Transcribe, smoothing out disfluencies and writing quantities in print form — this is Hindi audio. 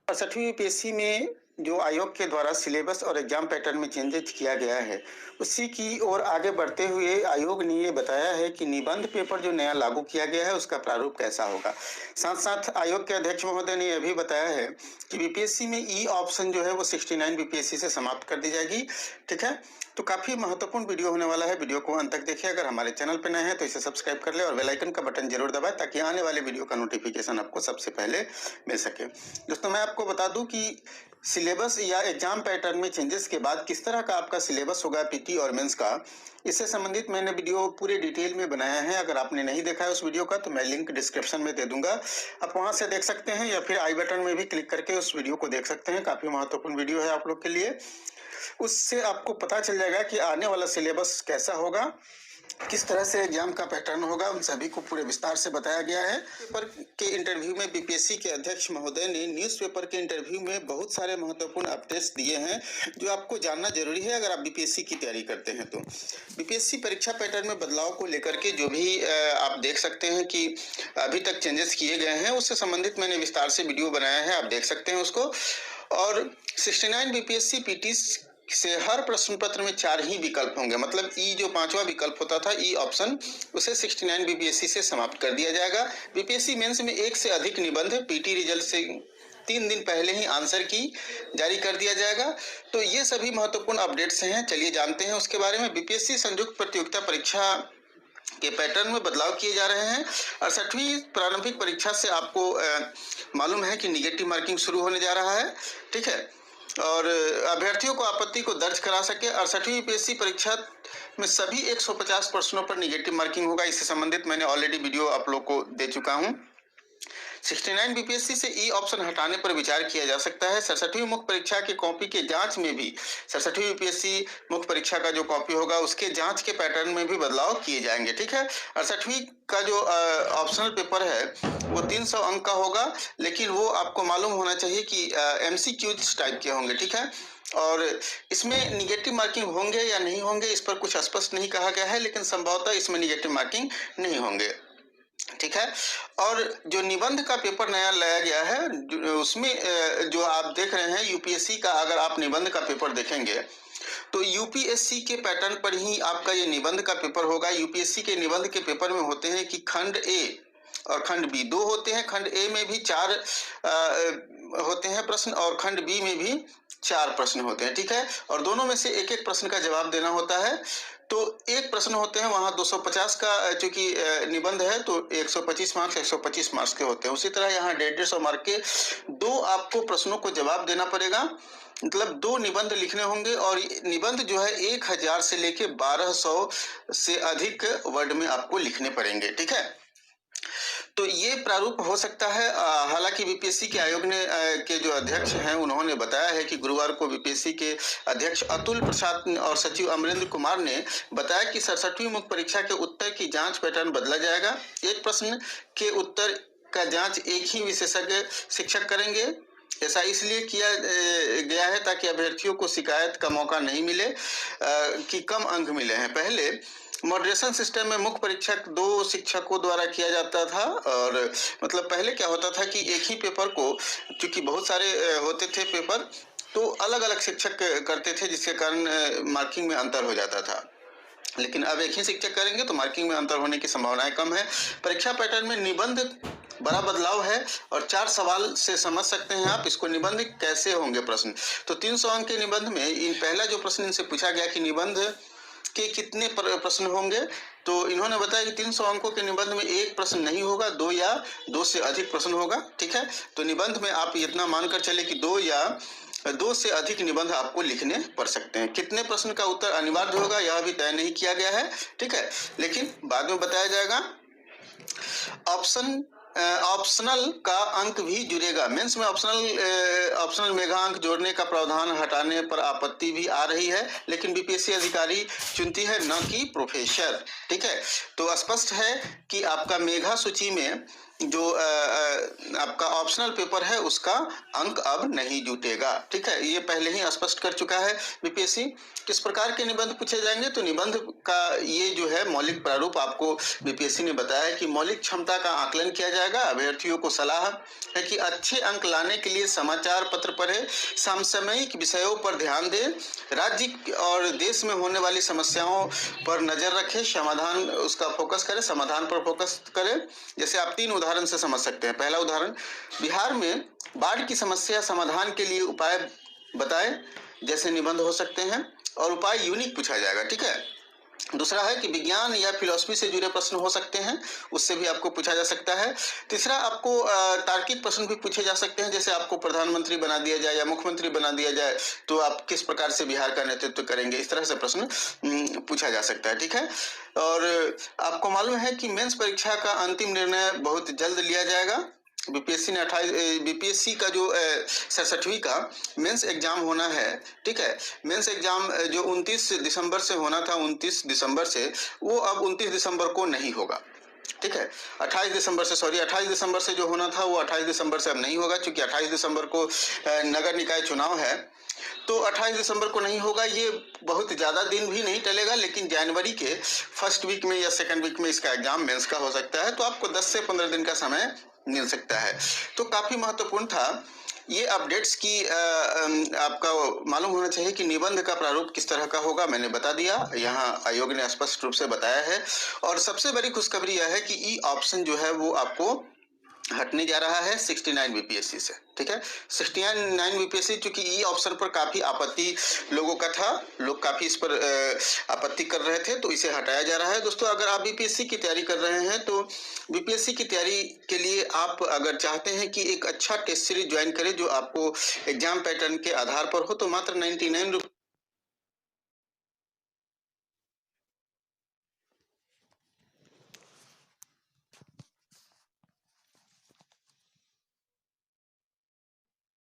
68वीं यूपीएससी में जो आयोग के द्वारा सिलेबस और एग्जाम पैटर्न में चेंजेस किया गया है, उसी की ओर आगे बढ़ते हुए आयोग ने ये बताया है कि निबंध पेपर जो नया लागू किया गया है उसका प्रारूप कैसा होगा। साथ साथ आयोग के अध्यक्ष महोदय ने यह भी बताया है कि बीपीएससी में ई ऑप्शन जो है वो 69 बीपीएससी से समाप्त कर दी जाएगी। ठीक है, तो काफी महत्वपूर्ण वीडियो होने वाला है। वीडियो को अंत तक देखिए। अगर हमारे चैनल पर नए हैं तो इसे सब्सक्राइब कर ले और बेल आइकन का बटन जरूर दबाएं ताकि आने वाले वीडियो का नोटिफिकेशन आपको सबसे पहले मिल सके। दोस्तों, मैं आपको बता दूं कि सिलेबस या एग्जाम पैटर्न में चेंजेस के बाद किस तरह का आपका सिलेबस होगा पीटी और मेंस का, इससे संबंधित मैंने वीडियो पूरे डिटेल में बनाया है। अगर आपने नहीं देखा है उस वीडियो का तो मैं लिंक डिस्क्रिप्शन में दे दूंगा, आप वहां से देख सकते हैं या फिर आई बटन में भी क्लिक करके उस वीडियो को देख सकते हैं। काफी महत्वपूर्ण वीडियो है आप लोग के लिए। उससे आपको पता चल जाएगा कि आने वाला सिलेबस कैसा होगा, किस तरह से एग्जाम का पैटर्न होगा, उन सभी को पूरे विस्तार से बताया गया है। पेपर के इंटरव्यू में बीपीएससी के अध्यक्ष महोदय ने न्यूज़पेपर के इंटरव्यू में बहुत सारे महत्वपूर्ण अपडेट्स दिए हैं जो आपको जानना जरूरी है अगर आप बीपीएससी की तैयारी करते हैं तो। बीपीएससी परीक्षा पैटर्न में बदलाव को लेकर के जो भी आप देख सकते हैं कि अभी तक चेंजेस किए गए हैं, उससे संबंधित मैंने विस्तार से वीडियो बनाया है, आप देख सकते हैं उसको। और 69 बीपीएससी पीटी से हर प्रश्न पत्र में 4 ही विकल्प होंगे, मतलब ई जो 5वां विकल्प होता था ई ऑप्शन, उसे 69 बीपीएससी से समाप्त कर दिया जाएगा। बीपीएससी मेंस में एक से अधिक निबंध पीटी रिजल्ट से 3 दिन पहले ही आंसर की जारी कर दिया जाएगा। तो ये सभी महत्वपूर्ण अपडेट्स हैं, चलिए जानते हैं उसके बारे में। बीपीएससी संयुक्त प्रतियोगिता परीक्षा के पैटर्न में बदलाव किए जा रहे हैं। 68वीं प्रारंभिक परीक्षा से आपको मालूम है कि निगेटिव मार्किंग शुरू होने जा रहा है। ठीक है, और अभ्यर्थियों को आपत्ति को दर्ज करा सके। 68वीं यूपीएससी परीक्षा में सभी 150 प्रश्नों पर निगेटिव मार्किंग होगा। इससे संबंधित मैंने ऑलरेडी वीडियो आप लोग को दे चुका हूं। 69 बीपीएससी से ई ऑप्शन हटाने पर विचार किया जा सकता है। 67वीं मुख्य परीक्षा के कॉपी के जांच में भी 67वीं यूपीएससी मुख्य परीक्षा का जो कॉपी होगा उसके जांच के पैटर्न में भी बदलाव किए जाएंगे। ठीक है, 68वीं का जो ऑप्शनल पेपर है वो 300 अंक का होगा, लेकिन वो आपको मालूम होना चाहिए कि एमसीक्यूज टाइप के होंगे। ठीक है, और इसमें निगेटिव मार्किंग होंगे या नहीं होंगे इस पर कुछ स्पष्ट नहीं कहा गया है, लेकिन संभवतः इसमें निगेटिव मार्किंग नहीं होंगे। ठीक है, और जो निबंध का पेपर नया लाया गया है उसमें जो आप देख रहे हैं यूपीएससी का, अगर आप निबंध का पेपर देखेंगे तो यूपीएससी के पैटर्न पर ही आपका ये निबंध का पेपर होगा। यूपीएससी के निबंध के पेपर में होते हैं कि खंड ए और खंड बी 2 होते हैं। खंड ए में भी 4 होते हैं प्रश्न और खंड बी में भी 4 प्रश्न होते हैं। ठीक है, और दोनों में से एक एक प्रश्न का जवाब देना होता है। तो एक प्रश्न होते हैं वहां 250 का, चूंकि निबंध है तो 125 मार्क्स 125 मार्क्स के होते हैं। उसी तरह यहाँ 150 मार्क के 2 आपको प्रश्नों को जवाब देना पड़ेगा, मतलब 2 निबंध लिखने होंगे। और निबंध जो है 1000 से लेके 1200 से अधिक वर्ड में आपको लिखने पड़ेंगे। ठीक है, तो ये प्रारूप हो सकता है। हालांकि बीपीएससी के आयोग ने के जो अध्यक्ष हैं उन्होंने बताया है कि गुरुवार को बीपीएससी के अध्यक्ष अतुल प्रसाद और सचिव अमरेंद्र कुमार ने बताया कि 67वीं मुख्य परीक्षा के उत्तर की जांच पैटर्न बदला जाएगा। एक प्रश्न के उत्तर का जांच एक ही विशेषज्ञ शिक्षक करेंगे। ऐसा इसलिए किया गया है ताकि अभ्यर्थियों को शिकायत का मौका नहीं मिले कि कम अंक मिले हैं। पहले मॉडरेशन सिस्टम में मुख्य परीक्षा 2 शिक्षकों द्वारा किया जाता था, और मतलब पहले क्या होता था कि एक ही पेपर को, चूंकि बहुत सारे होते थे पेपर, तो अलग अलग शिक्षक करते थे जिसके कारण मार्किंग में अंतर हो जाता था। लेकिन अब एक ही शिक्षक करेंगे तो मार्किंग में अंतर होने की संभावनाएं कम है। परीक्षा पैटर्न में निबंध बड़ा बदलाव है और 4 सवाल से समझ सकते हैं आप इसको। निबंध कैसे होंगे प्रश्न, तो 300 अंक के निबंध में पहला जो प्रश्न इनसे पूछा गया कि निबंध के कितने प्रश्न होंगे, तो इन्होंने बताया कि 300 अंकों के निबंध में एक प्रश्न नहीं होगा, 2 या 2 से अधिक प्रश्न होगा। ठीक है, तो निबंध में आप इतना मानकर चले कि 2 या 2 से अधिक निबंध आपको लिखने पड़ सकते हैं। कितने प्रश्न का उत्तर अनिवार्य होगा यह भी तय नहीं किया गया है। ठीक है, लेकिन बाद में बताया जाएगा। ऑप्शनल का अंक भी जुड़ेगा। मेंस में ऑप्शनल मेगा अंक जोड़ने का प्रावधान हटाने पर आपत्ति भी आ रही है, लेकिन बीपीएससी अधिकारी चुनती है न कि प्रोफेसर। ठीक है, तो स्पष्ट है कि आपका मेगा सूची में जो आपका ऑप्शनल पेपर है उसका अंक अब नहीं जुटेगा। ठीक है, ये पहले ही स्पष्ट कर चुका है बीपीएससी। किस प्रकार के निबंध पूछे जाएंगे, तो निबंध का ये जो है मौलिक प्रारूप आपको बीपीएससी ने बताया है कि मौलिक क्षमता का आकलन किया जाएगा। अभ्यर्थियों को सलाह है कि अच्छे अंक लाने के लिए समाचार पत्र पढ़े, समसामयिक विषयों पर ध्यान दें, राज्य और देश में होने वाली समस्याओं पर नजर रखें, समाधान उसका फोकस करें, समाधान पर फोकस करें। जैसे आप 3 उदाहरण से समझ सकते हैं। पहला उदाहरण, बिहार में बाढ़ की समस्या समाधान के लिए उपाय बताएं, जैसे निबंध हो सकते हैं, और उपाय यूनिक पूछा जाएगा। ठीक है। दूसरा है कि विज्ञान या फिलॉसफी से जुड़े प्रश्न हो सकते हैं, उससे भी आपको पूछा जा सकता है। तीसरा, आपको तार्किक प्रश्न भी पूछे जा सकते हैं, जैसे आपको प्रधानमंत्री बना दिया जाए या मुख्यमंत्री बना दिया जाए तो आप किस प्रकार से बिहार का नेतृत्व करेंगे, इस तरह से प्रश्न पूछा जा सकता है। ठीक है। और आपको मालूम है कि मेंस परीक्षा का अंतिम निर्णय बहुत जल्द लिया जाएगा। बीपीएससी का जो 67वीं का मेंस एग्जाम होना है। ठीक है, मेंस एग्जाम जो 29 दिसंबर से होना था, 29 दिसंबर से, वो अब 29 दिसंबर को नहीं होगा। ठीक है, 28 दिसंबर से जो होना था वो 28 दिसंबर से अब नहीं होगा, क्योंकि 28 दिसंबर को नगर निकाय चुनाव है, तो 28 दिसंबर को नहीं होगा। ये बहुत ज़्यादा दिन भी नहीं टलेगा, लेकिन जनवरी के फर्स्ट वीक में या सेकंड वीक में इसका एग्जाम मेंस का हो सकता है, तो आपको 10 से 15 दिन का समय मिल सकता है। तो काफ़ी महत्वपूर्ण था ये अपडेट्स की। आपका मालूम होना चाहिए कि निबंध का प्रारूप किस तरह का होगा, मैंने बता दिया, यहाँ आयोग ने स्पष्ट रूप से बताया है। और सबसे बड़ी खुशखबरी यह है कि ई ऑप्शन जो है वो आपको हटने जा रहा है 69 बीपीएससी से। ठीक है, 69 बीपीएससी, चूंकि ई ऑप्शन पर काफी आपत्ति लोगों का था, लोग काफी इस पर आपत्ति कर रहे थे, तो इसे हटाया जा रहा है। दोस्तों, अगर आप बीपीएससी की तैयारी कर रहे हैं तो बीपीएससी की तैयारी के लिए आप अगर चाहते हैं कि एक अच्छा टेस्ट सीरीज ज्वाइन करें जो आपको एग्जाम पैटर्न के आधार पर हो, तो मात्र 99